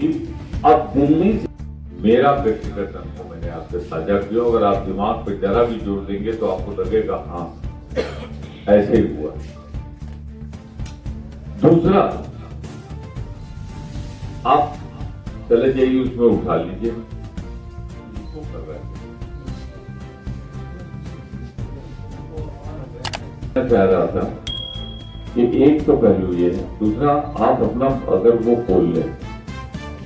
कि अब दिल्ली से मेरा व्यक्तिगत अनुभव मैंने आपसे साझा किया। अगर आप दिमाग पे जरा भी जोड़ देंगे तो आपको लगेगा हाँ ऐसे ही हुआ। दूसरा, आप चले जाइए उसमें उठा लीजिए, कर रहे हैं चाह रहा था कि एक तो पहलू ये है। दूसरा, आप अपना अगर वो खोल लें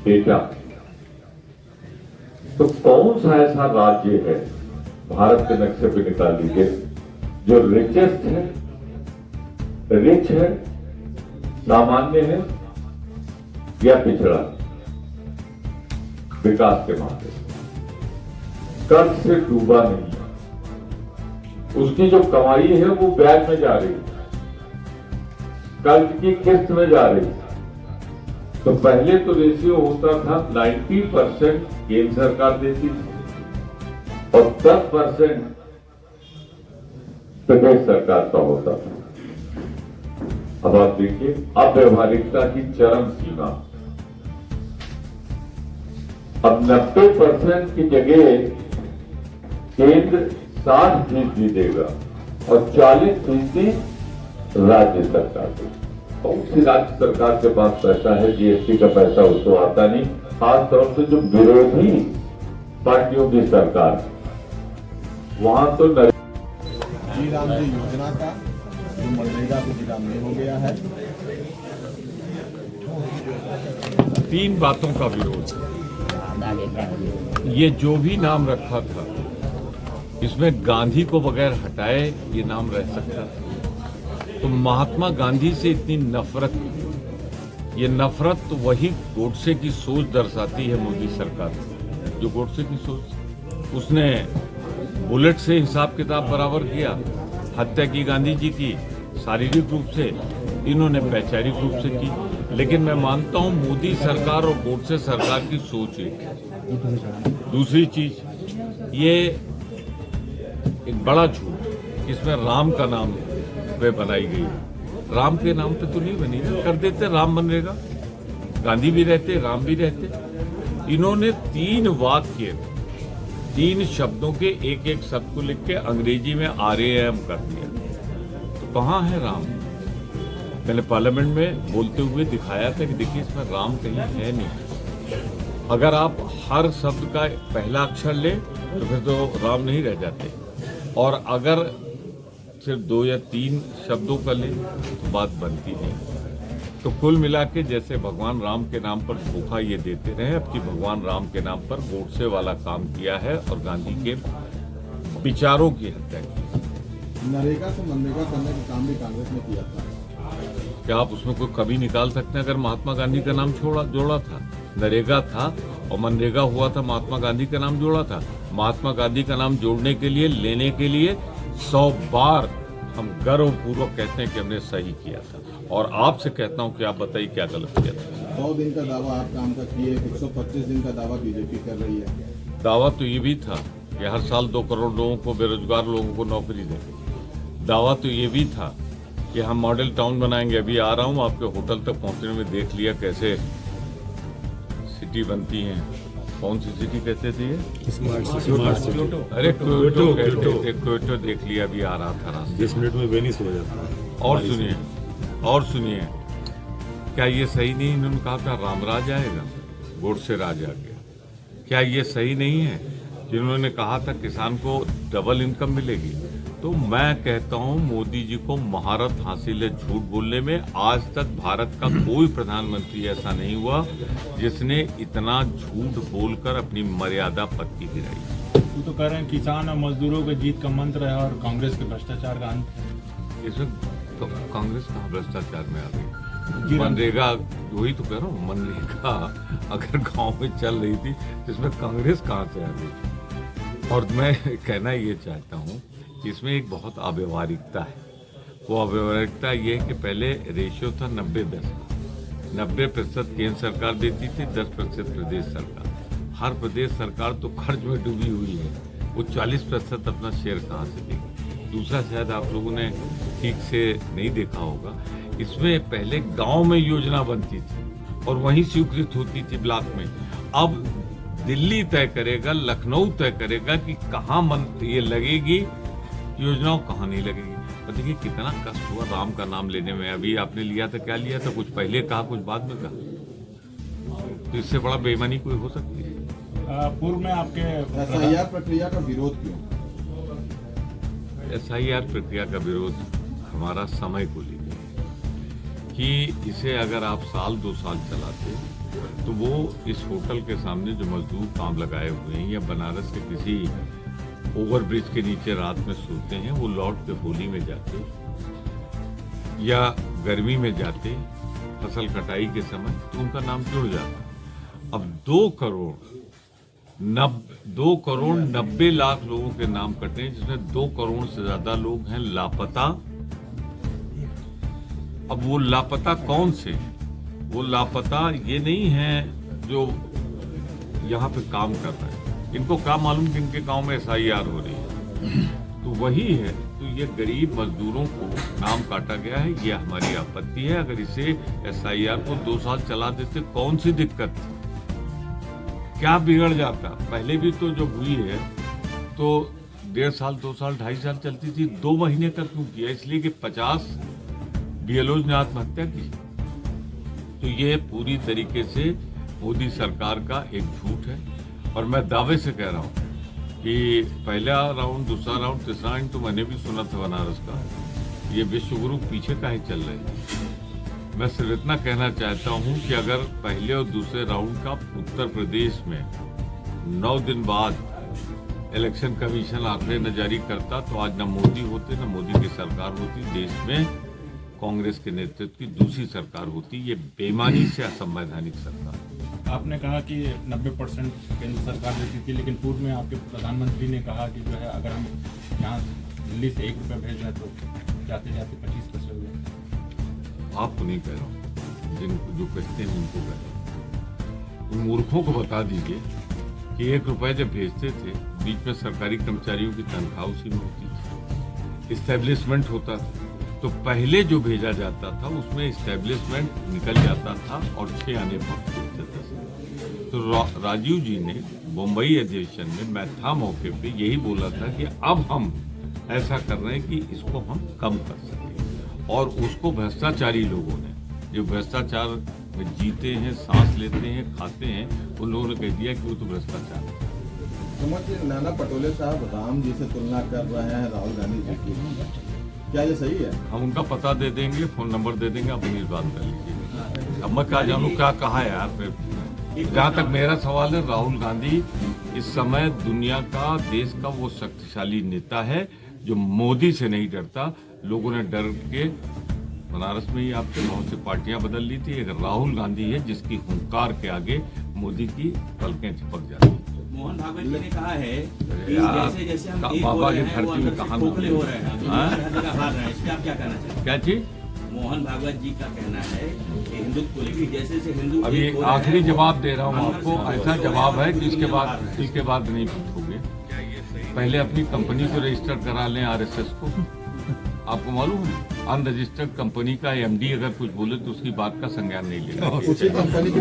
डेटा, तो कौन सा ऐसा राज्य है भारत के नक्शे पे निकाल लीजिए जो रिचेस्ट है, रिच है, सामान्य है या पिछड़ा विकास के मामले, कर्ज से डूबा नहीं है, उसकी जो कमाई है वो ब्याज में जा रही है, कर्ज की किस्त में जा रही है। तो पहले तो रेशियो होता था 90% केंद्र सरकार देती थी और 10% प्रदेश सरकार का होता था। अब आप देखिए अव्यवहारिकता की चरम सीमा। अब 90% की जगह केंद्र 60% देगा और 40% राज्य सरकार देगी। कौन सी राज्य सरकार के पास पैसा है? जीएसटी का पैसा उसको आता नहीं। खासतौर से जो विरोधी पार्टियों की सरकार, वहां तो जी राम जी योजना का जो मनरेगा को जिला में हो गया है। 3 बातों का विरोध है। ये जो भी नाम रखा था इसमें गांधी को बगैर हटाए ये नाम रह सकता था। तो महात्मा गांधी से इतनी नफरत, ये नफरत तो वही गोडसे की सोच दर्शाती है मोदी सरकार। जो गोडसे की सोच, उसने बुलेट से हिसाब किताब बराबर किया, हत्या की गांधी जी की शारीरिक रूप से, इन्होंने वैचारिक रूप से की। लेकिन मैं मानता हूं मोदी सरकार और गोडसे सरकार की सोच एक है। दूसरी चीज, ये एक बड़ा झूठ, इसमें राम का नाम पे बनाई गई है। राम के नाम पे तो नहीं बनी, कर देते राम मनरेगा, गांधी भी रहते, राम भी रहते। इन्होंने 3 वाक्य, 3 शब्दों के एक शब्द को लिख के अंग्रेजी में RAM कर दिया। तो कहाँ है राम? मैंने पार्लियामेंट में बोलते हुए दिखाया था कि देखिए इसमें राम कहीं है नहीं। अगर आप हर शब्द का पहला अक्षर ले तो फिर तो राम नहीं रह जाते, और अगर सिर्फ 2 या 3 शब्दों का ले तो बात बनती नहीं। तो कुल मिला के जैसे भगवान राम के नाम पर धोखा ये देते रहे, अब कि भगवान राम के नाम पर गोडसे वाला काम किया है और गांधी के विचारों की हत्या की। नरेगा से मनरेगा करने का काम भी कांग्रेस ने किया था। क्या आप उसमें कोई कभी निकाल सकते हैं? अगर महात्मा गांधी का नाम जोड़ा था, नरेगा था और मनरेगा हुआ था, महात्मा गांधी का नाम जोड़ा था। महात्मा गांधी का नाम जोड़ने के लिए, लेने के लिए 100 बार हम गर्वपूर्वक कहते हैं कि हमने सही किया था। और आपसे कहता हूं कि आप बताइए क्या गलत किया था। 100 दिन का दावा आप काम का किए, 125 दिन का दावा बीजेपी कर रही है। दावा तो ये भी था कि हर साल 2 करोड़ लोगों को, बेरोजगार लोगों को नौकरी देंगे। दावा तो ये भी था कि हम मॉडल टाउन बनाएंगे। अभी आ रहा हूँ, आपके होटल तक पहुंचने में देख लिया कैसे सिटी बनती है। कौन सी सिटी कहते थे ये? अरे क्योटो कहते थे, क्योटो देख लिया, अभी आ रहा था रास्ते। 10 मिनट में वेनिस हो जाता है। और सुनिए, क्या ये सही नहीं? इन्होंने कहा था रामराज आएगा, गोडसे राज आ गया। क्या ये सही नहीं है जिन्होंने कहा था किसान को डबल इनकम मिलेगी? तो मैं कहता हूं मोदी जी को महारत हासिल है झूठ बोलने में। आज तक भारत का कोई प्रधानमंत्री ऐसा नहीं हुआ जिसने इतना झूठ बोलकर अपनी मर्यादा पत्ती गिराई। वो तो कह रहे हैं किसान और मजदूरों के जीत का मंत्र है और कांग्रेस के भ्रष्टाचार का अंत है। इसमें तो कांग्रेस कहाँ भ्रष्टाचार में आ गई? मनरेगा, वही तो कह रहा हूँ, मनरेगा अगर गांव में चल रही थी तो इसमें कांग्रेस कहाँ से आ गई? और मैं कहना ये चाहता हूँ, इसमें एक बहुत अव्यवहारिकता है। वो अव्यवहारिकता ये है कि पहले रेशियो था 90-10 का। 90% केंद्र सरकार देती थी, 10% प्रदेश सरकार। हर प्रदेश सरकार तो खर्च में डूबी हुई है, वो 40% अपना शेयर कहाँ से देगी? दूसरा, शायद आप लोगों ने ठीक से नहीं देखा होगा, इसमें पहले गांव में योजना बनती थी और वहीं स्वीकृत होती थी ब्लॉक में। अब दिल्ली तय करेगा, लखनऊ तय करेगा कि कहाँ ये लगेगी योजनाओं, कहाँ नहीं लगेगी। और देखिए कितना कष्ट हुआ राम का नाम लेने में। अभी आपने लिया था, क्या लिया था? कुछ पहले कहा, कुछ बाद में कहा। तो इससे बड़ा बेईमानी कोई हो सकती है? पूर्व में आपके एसआईआर प्रक्रिया का विरोध क्यों? एसआईआर प्रक्रिया का विरोध हमारा समय को लेकर कि इसे अगर आप साल 2 साल चलाते तो वो इस होटल के सामने जो मजदूर काम लगाए हुए हैं या बनारस के किसी ओवरब्रिज के नीचे रात में सोते हैं, वो लौट के होली में जाते या गर्मी में जाते फसल कटाई के समय, तो उनका नाम जुड़ जाता। अब 2 करोड़ 90 लाख लोगों के नाम कटे हैं, जिसमें 2 करोड़ से ज्यादा लोग हैं लापता। अब वो लापता कौन से? वो लापता ये नहीं है जो यहाँ पे काम कर रहे हैं, इनको क्या मालूम कि इनके गांव में एसआईआर हो रही है, तो वही है। तो ये गरीब मजदूरों को नाम काटा गया है, ये हमारी आपत्ति है। अगर इसे एसआईआर को 2 साल चला देते, कौन सी दिक्कत थी? क्या बिगड़ जाता? पहले भी तो जब हुई है तो 1.5 साल, 2 साल, 2.5 साल चलती थी, 2 महीने तक क्यों किया? इसलिए कि 50 बीएलओज ने आत्महत्या की। तो ये पूरी तरीके से मोदी सरकार का एक झूठ है। और मैं दावे से कह रहा हूँ कि पहला राउंड, दूसरा राउंड, तीसरा राउंड तो मैंने भी सुना था बनारस का। ये विश्वगुरु पीछे काहे चल रहे हैं? मैं सिर्फ इतना कहना चाहता हूँ कि अगर पहले और दूसरे राउंड का उत्तर प्रदेश में 9 दिन बाद इलेक्शन कमीशन आंकड़े न जारी करता तो आज न मोदी होते, न मोदी की सरकार होती, देश में कांग्रेस के नेतृत्व की दूसरी सरकार होती। ये बेईमानी से असंवैधानिक सरकार। आपने कहा कि 90% केंद्र सरकार देती थी, लेकिन पूर्व में आपके प्रधानमंत्री ने कहा कि जो है अगर हम यहाँ दिल्ली से 1 रुपया भेज रहे हैं तो जाते जाते 25 पैसे हो गए। आपको नहीं कह रहा हूँ, जिनको जो कहते हैं उनको कह रहा हूँ। उन मूर्खों को बता दीजिए कि 1 रुपया जब भेजते थे, बीच में सरकारी कर्मचारियों की तनख्वाह उसी में होती थी, इस्टेब्लिशमेंट होता था। तो पहले जो भेजा जाता था उसमें इस्टेब्लिशमेंट निकल जाता था और 6 आने पहुंचते थे। तो राजीव जी ने मुंबई अधिवेशन में, मैं था मौके पे, यही बोला था कि अब हम ऐसा कर रहे हैं कि इसको हम कम कर सकें। और उसको भ्रष्टाचारी लोगों ने, जो भ्रष्टाचार में जीते हैं, सांस लेते हैं, खाते हैं, उन लोगों ने कह दिया कि वो तो भ्रष्टाचार है। नाना पटोले साहब राम जी से तुलना कर रहे हैं राहुल गांधी जी की, क्या ये सही है? हम उनका पता दे देंगे, फोन नंबर दे देंगे, आप उन्हीं बात कर लीजिए। अब मैं क्या जानूँ क्या कहा है यार। जहाँ तक मेरा सवाल है, राहुल गांधी इस समय दुनिया का, देश का वो शक्तिशाली नेता है जो मोदी से नहीं डरता। लोगों ने डर के बनारस में ही आपके बहुत सी पार्टियां बदल ली थी। एक राहुल गांधी है जिसकी हुंकार के आगे मोदी की पलकें चिपक जाती हैं। मोहन भागवत जी ने कहा है कि यार, जैसे जैसे हम एक बाबा हो की रहे हैं, वो धरती में अंदर से कहाँ खोखले हो रहे हैं, हर जगह हार रहे हैं। इस पे आप क्या कहना चाहते हैं? क्या चीज? मोहन भागवत जी का कहना है कि हिंदुत्व को लेकर जैसे जैसे हिंदू अभी एक हो रहे हैं, आखिरी जवाब दे रहा हूँ अंदर आपको। से ऐसा खोखले जवाब हो है रहे कि हैं, इसके बाद नहीं पूछोगे। पहले अपनी कंपनी को रजिस्टर करा लें आरएसएस को। आपको मालूम है, अनरजिस्टर्ड कंपनी का एमडी अगर कुछ बोले तो उसकी बात का संज्ञान नहीं लेगा। उसी कंपनी की